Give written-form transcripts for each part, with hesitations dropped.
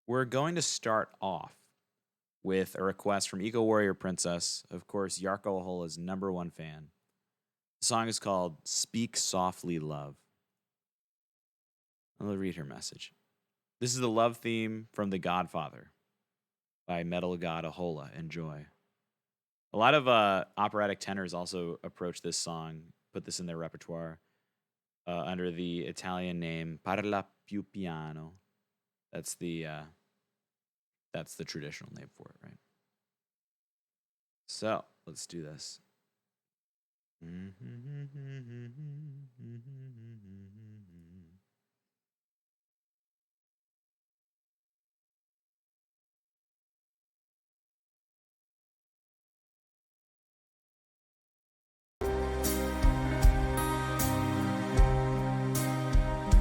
We're going to start off with a request from Eco Warrior Princess, of course, Jarkko Ahola's #1 fan. The song is called Speak Softly, Love. I'll read her message. This is the love theme from The Godfather by metal god Ahola. Enjoy. A lot of operatic tenors also approach this song, put this in their repertoire under the Italian name Parla più piano. That's the traditional name for it, right? So let's do this.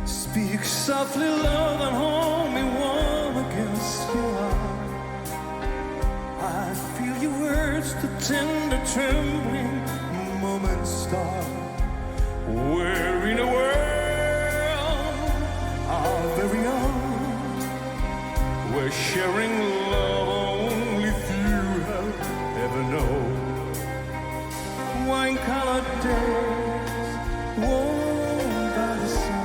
Speak softly, love, and hold me warm against your heart. I feel your words, the tender trembling moments start. We're in a world our very own. We're sharing love only few have ever known. Wine-colored days, warm by the sun.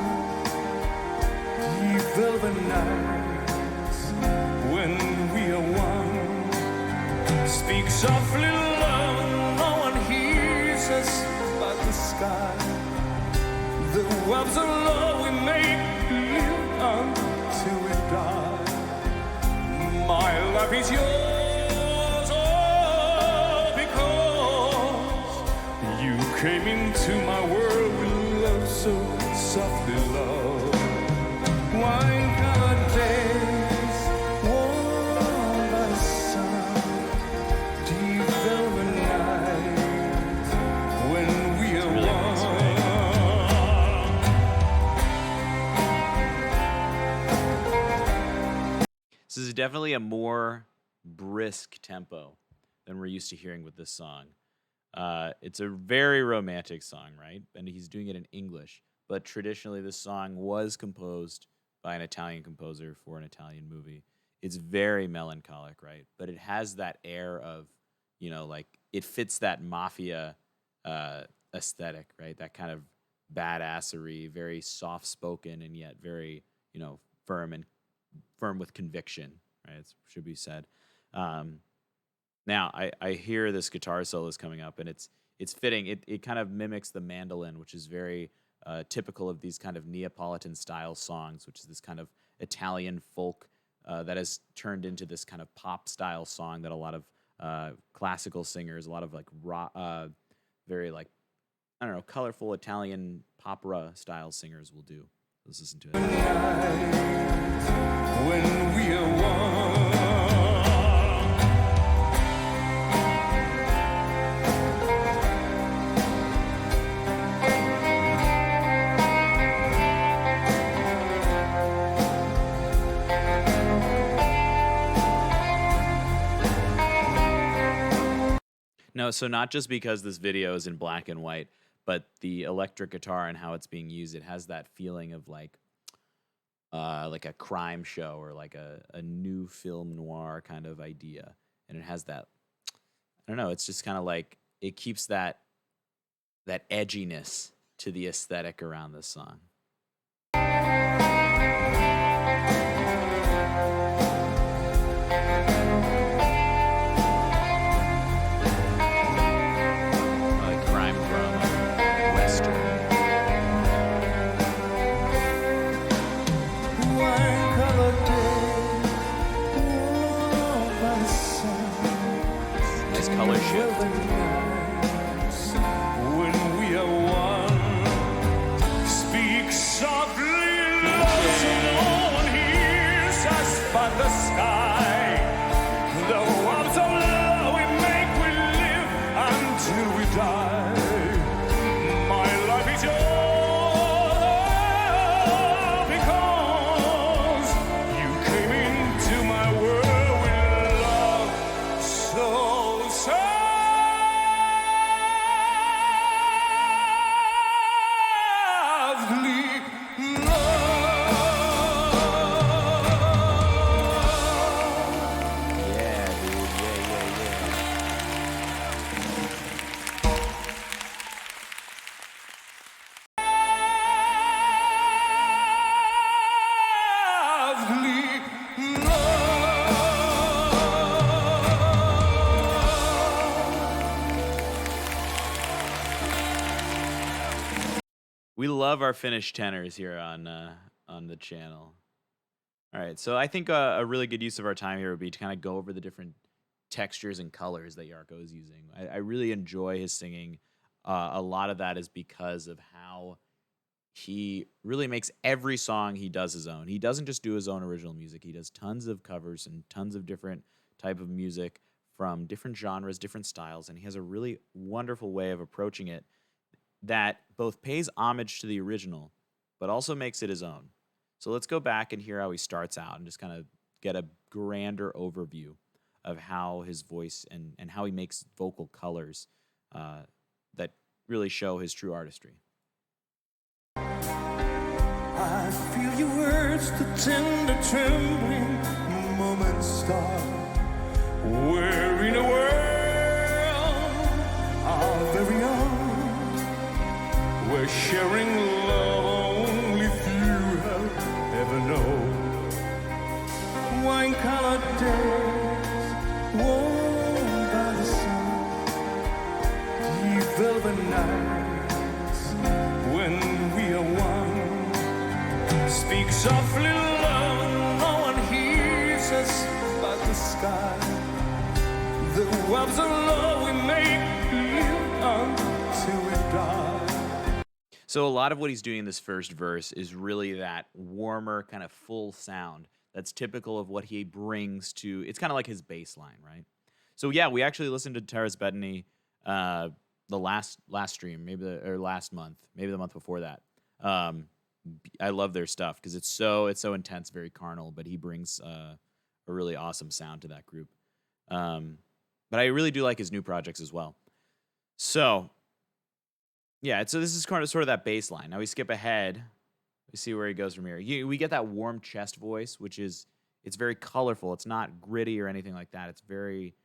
Velvet nights when we are one. Speak softly, love, no one hears us but the sky. The webs of love we make live until we die. My life is yours, all because you came into my world with love so softly, love. Wine-colored days, warm by the sun, deep velvet nights when we are one. This is definitely a more brisk tempo than we're used to hearing with this song. It's a very romantic song, right? And he's doing it in English. But traditionally, this song was composed by an Italian composer for an Italian movie. It's very melancholic, right? But it has that air of, like it fits that mafia aesthetic, right? That kind of badassery, very soft-spoken and yet very, firm with conviction, right? It should be said. Now, I hear this guitar solo is coming up, and it's fitting. It kind of mimics the mandolin, which is very typical of these kind of Neapolitan-style songs, which is this kind of Italian folk that has turned into this kind of pop-style song that a lot of classical singers, a lot of like rock, very like, I don't know, colorful Italian opera-style singers will do. Let's listen to it. when we are one. No, so not just because this video is in black and white, but the electric guitar and how it's being used, it has that feeling of like a crime show or like a new film noir kind of idea. And it has that, I don't know, it's just kind of like, it keeps that edginess to the aesthetic around this song. Color shift. When we are one, speak softly, love, so no one hears us but the sky. The warmth of love we make, we live until we die. My life is yours because you came into my world with love so softly, love. love our Finnish tenors here on the channel. All right, so I think a really good use of our time here would be to kind of go over the different textures and colors that Jarkko is using. I really enjoy his singing. A lot of that is because of how he really makes every song he does his own. He doesn't just do his own original music. He does tons of covers and tons of different type of music from different genres, different styles, and he has a really wonderful way of approaching it that both pays homage to the original, but also makes it his own. So let's go back and hear how he starts out and just kind of get a grander overview of how his voice and how he makes vocal colors that really show his true artistry. I feel your words, the tender trembling moments start. We're in a world our very own. We're sharing love only few have ever known. Wine-colored days, warmed by the sun. Deep velvet nights when we are one. Speak softly, love, no one hears us but the sky. The webs of love we make live until we die. So a lot of what he's doing in this first verse is really that warmer, kind of full sound that's typical of what he brings to. It's kind of like his bass line, right? So yeah, we actually listened to Taras Bettany the last stream, or last month, maybe the month before that. I love their stuff because it's so intense, very carnal, but he brings a really awesome sound to that group. But I really do like his new projects as well. So yeah, so this is kind of sort of that bass line. Now we skip ahead. We see where he goes from here. We get that warm chest voice, which is, it's very colorful. It's not gritty or anything like that. It's very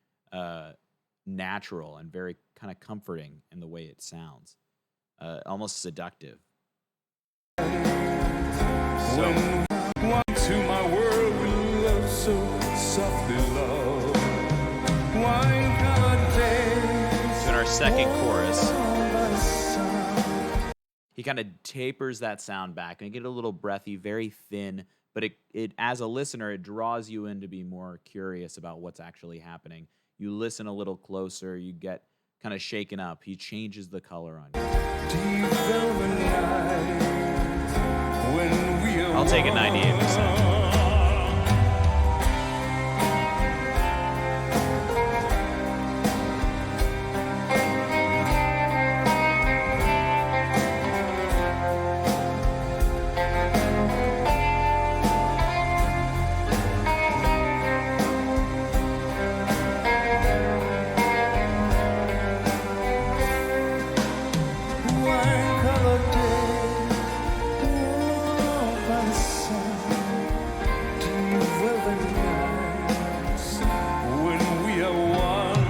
natural and very kind of comforting in the way it sounds. Almost seductive. So, to my world we love so softly, love. Wine-colored days, so in our second chorus, warmed by the sun. he kind of tapers that sound back and you get a little breathy, very thin, but it as a listener, it draws you in to be more curious about what's actually happening. You listen a little closer, you get kind of shaken up. He changes the color on you. Deep velvet nights, when we are I'll take a 98%. Wine-colored days, warmed by the sun. Deep velvet nights, when we are one.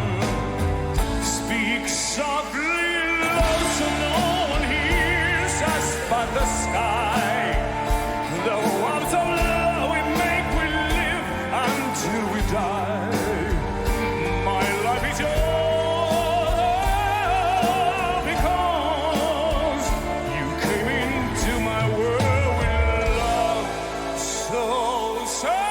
Speak softly, low, so no one hears us but the sky. The warmth of love we make, we live until we die. My life is yours because you came into my world with love so softly,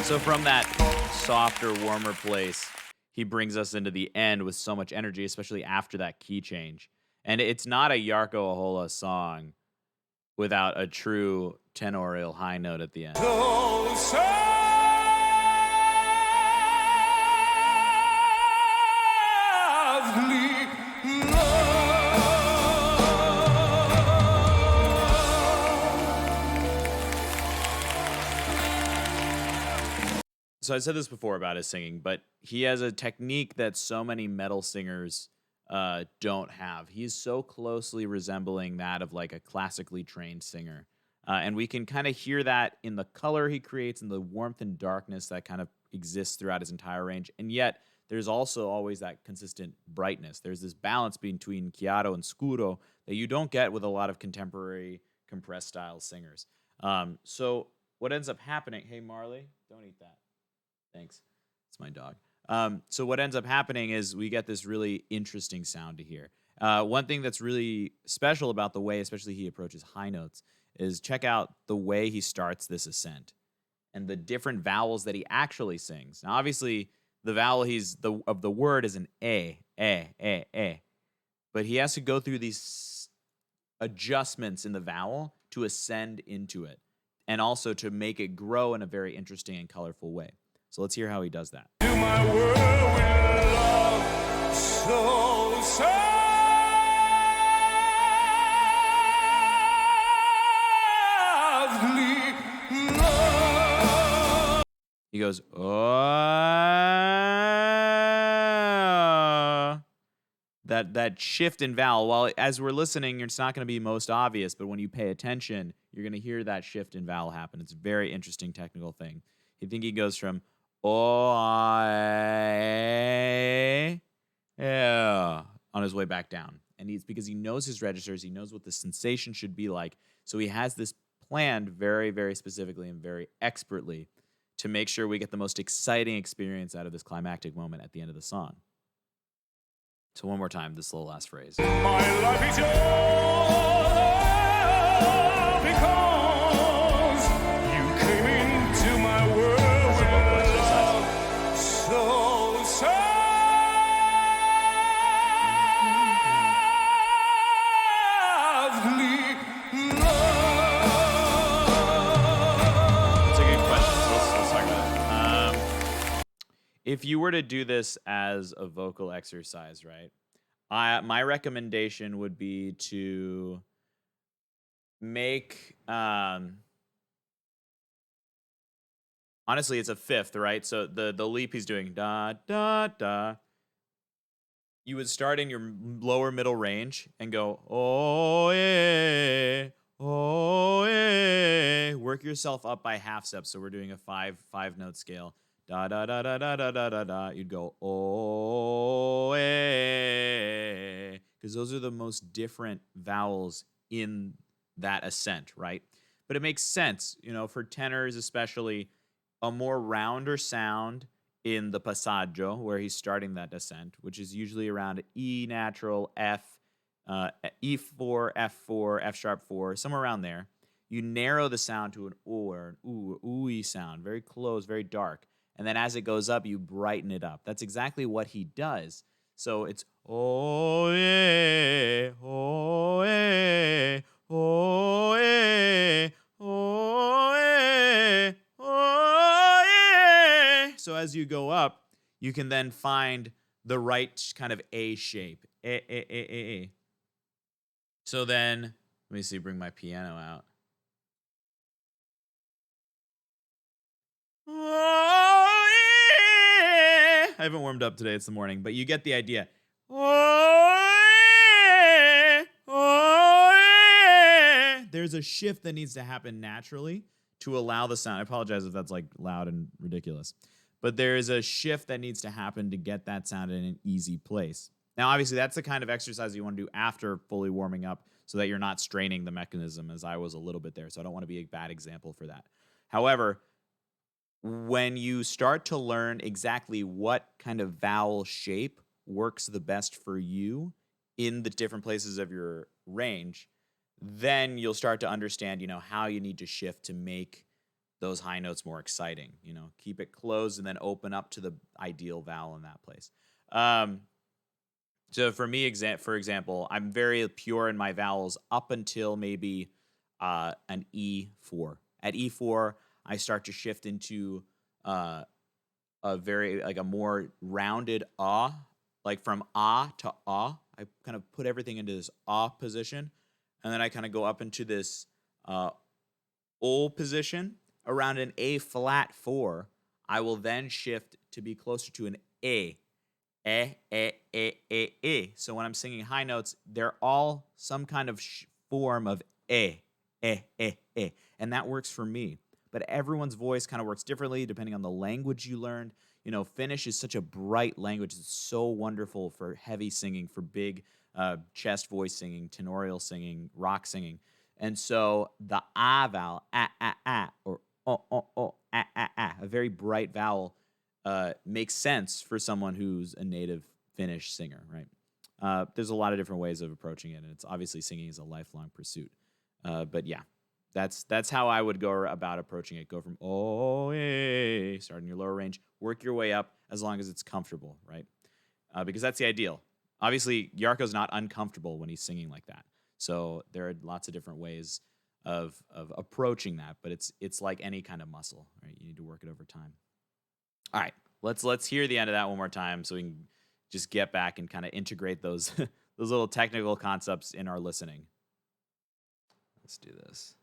So from that softer, warmer place, he brings us into the end with so much energy, especially after that key change. And it's not a Jarkko Ahola song without a true tenorial high note at the end. so softly. So I said this before about his singing, but he has a technique that so many metal singers don't have. He's so closely resembling that of like a classically trained singer. And we can kind of hear that in the color he creates and the warmth and darkness that kind of exists throughout his entire range. And yet there's also always that consistent brightness. There's this balance between chiaro and scuro that you don't get with a lot of contemporary compressed style singers. So what ends up happening? Hey, Marley, don't eat that. Thanks. It's my dog. So what ends up happening is we get this really interesting sound to hear. One thing that's really special about the way, especially he approaches high notes, is check out the way he starts this ascent and the different vowels that he actually sings. Now, obviously, the vowel of the word is an a, but he has to go through these adjustments in the vowel to ascend into it, and also to make it grow in a very interesting and colorful way. So let's hear how he does that. To my world with love so softly, love. He goes, oh. That shift in vowel, while as we're listening, it's not going to be most obvious, but when you pay attention, you're going to hear that shift in vowel happen. It's a very interesting technical thing. I think he goes from yeah, on his way back down. And it's because he knows his registers, he knows what the sensation should be like. So he has this planned very, very specifically and very expertly to make sure we get the most exciting experience out of this climactic moment at the end of the song. So one more time, this little last phrase. My life is yours because you came into my world with love so softly, love. That's a good question. So let's talk about it. If you were to do this as a vocal exercise, right? My recommendation would be to make honestly, it's a fifth, right? So the leap he's doing da da da. You would start in your lower middle range and go oh yeah, oh yeah. Work yourself up by half steps. So we're doing a five note scale. Da da da da da da da da da. You'd go oh eh, because those are the most different vowels in that ascent, right? But it makes sense, for tenors especially, a more rounder sound in the passaggio where he's starting that descent, which is usually around E natural, F, E4, F4, F sharp 4, somewhere around there. You narrow the sound to an O or an ooey sound, very close, very dark. And then as it goes up, you brighten it up. That's exactly what he does. So it's oh yeah, oh yeah, oh yeah, oh yeah, oh yeah. So as you go up, you can then find the right kind of A shape. A. So then, let me see, bring my piano out. Oh, yeah. I haven't warmed up today. It's the morning, but you get the idea. Oh, yeah. Oh, yeah. There's a shift that needs to happen naturally to allow the sound. I apologize if that's like loud and ridiculous, but there is a shift that needs to happen to get that sound in an easy place. Now, obviously, that's the kind of exercise you want to do after fully warming up so that you're not straining the mechanism, as I was a little bit there. So I don't want to be a bad example for that. However, when you start to learn exactly what kind of vowel shape works the best for you in the different places of your range, then you'll start to understand, how you need to shift to make those high notes more exciting. Keep it closed and then open up to the ideal vowel in that place. So for me, for example, I'm very pure in my vowels up until maybe an E4. At E4, I start to shift into a very, like a more rounded ah, like from ah to ah. I kind of put everything into this ah position, and then I kind of go up into this O position around an A flat 4. I will then shift to be closer to an A. So when I'm singing high notes, they're all some kind of form of and that works for me. but everyone's voice kind of works differently depending on the language you learned. Finnish is such a bright language. It's so wonderful for heavy singing, for big chest voice singing, tenorial singing, rock singing. And so the ah vowel, or a very bright vowel, makes sense for someone who's a native Finnish singer, right? There's a lot of different ways of approaching it, and it's obviously singing is a lifelong pursuit. But yeah, that's how I would go about approaching it. Go from start in your lower range, work your way up as long as it's comfortable, right? Because that's the ideal. Obviously, Jarkko's not uncomfortable when he's singing like that. So there are lots of different ways of approaching that, but it's like any kind of muscle, right? You need to work it over time. All right, let's hear the end of that one more time so we can just get back and kind of integrate those those little technical concepts in our listening. Let's do this.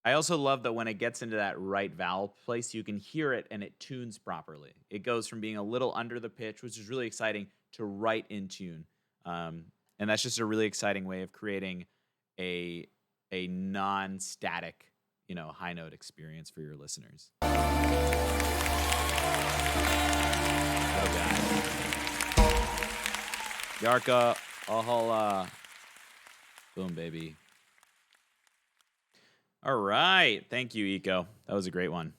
I also love that when it gets into that right vowel place, you can hear it and it tunes properly. It goes from being a little under the pitch, which is really exciting, to right in tune. And that's just a really exciting way of creating a non-static, high note experience for your listeners. Oh, God. Jarkko Ahola. Boom, baby. All right. Thank you, Eco. That was a great one.